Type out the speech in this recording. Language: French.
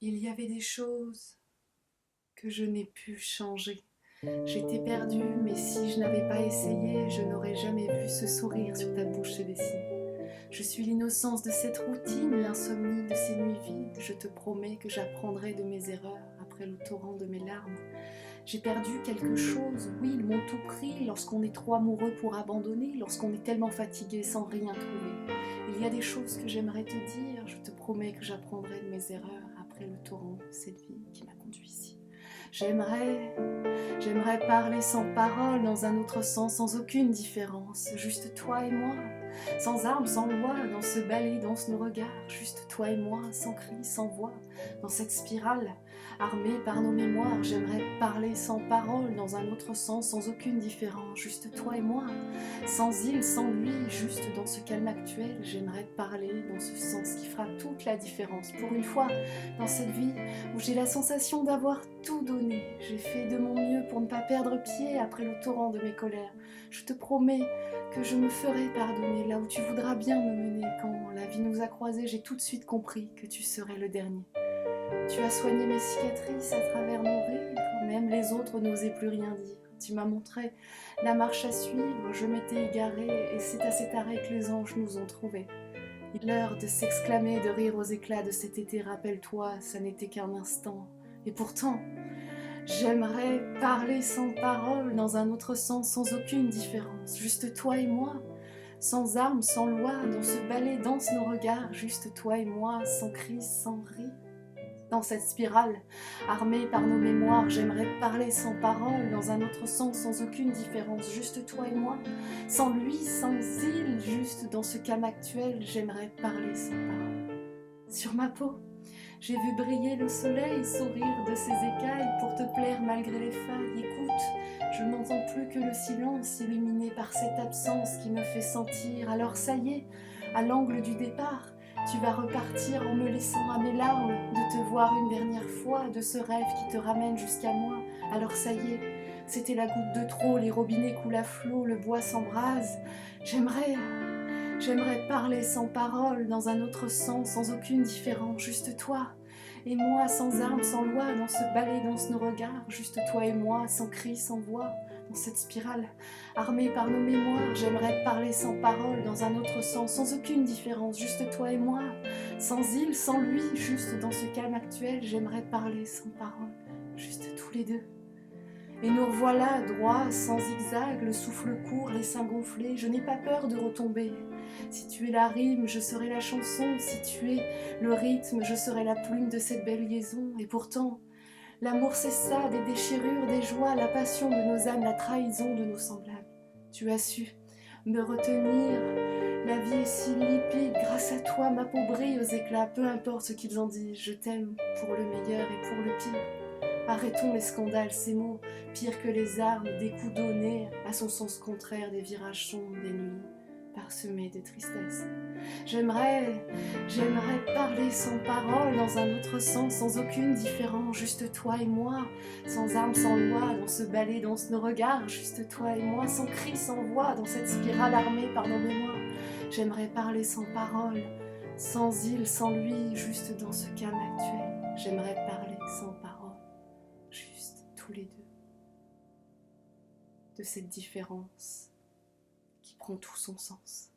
Il y avait des choses que je n'ai pu changer. J'étais perdue, mais si je n'avais pas essayé, je n'aurais jamais vu ce sourire sur ta bouche Célestine. Je suis l'innocence de cette routine, l'insomnie de ces nuits vides. Je te promets que j'apprendrai de mes erreurs après le torrent de mes larmes. J'ai perdu quelque chose, oui, ils m'ont tout pris lorsqu'on est trop amoureux pour abandonner, lorsqu'on est tellement fatigué sans rien trouver. Il y a des choses que j'aimerais te dire, je te promets que j'apprendrai de mes erreurs après le torrent de cette vie qui m'a conduit ici. J'aimerais parler sans parole, dans un autre sens, sans aucune différence, juste toi et moi, sans armes, sans loi, dans ce ballet dansent nos regards, juste toi et moi, sans cri, sans voix, dans cette spirale, armée par nos mémoires. J'aimerais parler sans parole, dans un autre sens, sans aucune différence, juste toi et moi, sans il, sans lui, juste dans ce calme actuel. J'aimerais parler dans ce sens qui fera toute la différence. Pour une fois, dans cette vie où j'ai la sensation d'avoir tout donné, j'ai fait de mon mieux pour ne pas perdre pied après le torrent de mes colères. Je te promets que je me ferai pardonner là où tu voudras bien me mener. Quand la vie nous a croisés, j'ai tout de suite compris que tu serais le dernier. Tu as soigné mes cicatrices à travers nos rires, même les autres n'osaient plus rien dire. Tu m'as montré la marche à suivre, je m'étais égarée et c'est à cet arrêt que les anges nous ont trouvés. Il est l'heure de s'exclamer, de rire aux éclats de cet été, rappelle-toi, ça n'était qu'un instant. Et pourtant, j'aimerais parler sans parole, dans un autre sens, sans aucune différence, juste toi et moi, sans armes, sans loi, dans ce ballet dansent nos regards, juste toi et moi, sans cri, sans rire. Dans cette spirale, armée par nos mémoires, j'aimerais parler sans parole, dans un autre sens, sans aucune différence, juste toi et moi, sans lui, sans il, juste dans ce calme actuel, j'aimerais parler sans parole. Sur ma peau, j'ai vu briller le soleil, sourire de ses écailles pour te plaire malgré les failles. Écoute, je n'entends plus que le silence illuminé par cette absence qui me fait sentir. Alors ça y est, à l'angle du départ, tu vas repartir en me laissant à mes larmes de te voir une dernière fois, de ce rêve qui te ramène jusqu'à moi. Alors ça y est, c'était la goutte de trop, les robinets coulent à flot, le bois s'embrase. J'aimerais parler sans parole, dans un autre sens, sans aucune différence, juste toi et moi, sans armes, sans loi, dans ce ballet dansent nos regards, juste toi et moi, sans cri, sans voix, dans cette spirale, armée par nos mémoires. J'aimerais parler sans parole, dans un autre sens, sans aucune différence, juste toi et moi, sans il, sans lui, juste dans ce calme actuel. J'aimerais parler sans parole, juste tous les deux. Et nous revoilà, droit, sans zigzag, le souffle court, les seins gonflés. Je n'ai pas peur de retomber. Si tu es la rime, je serai la chanson. Si tu es le rythme, je serai la plume de cette belle liaison. Et pourtant, l'amour c'est ça, des déchirures, des joies, la passion de nos âmes, la trahison de nos semblables. Tu as su me retenir. La vie est si limpide, grâce à toi, ma peau brille aux éclats. Peu importe ce qu'ils en disent, je t'aime pour le meilleur et pour le pire. Arrêtons les scandales, ces mots, pires que les armes, des coups donnés à son sens contraire, des virages sombres, des nuits parsemées de tristesse. J'aimerais parler sans parole, dans un autre sens, sans aucune différence, juste toi et moi, sans armes, sans loi, dans ce ballet dansent nos regards, juste toi et moi, sans cri, sans voix, dans cette spirale armée par nos mémoires. J'aimerais parler sans parole, sans il, sans lui, juste dans ce calme actuel. J'aimerais parler sans parole. Juste tous les deux, de cette différence qui prend tout son sens.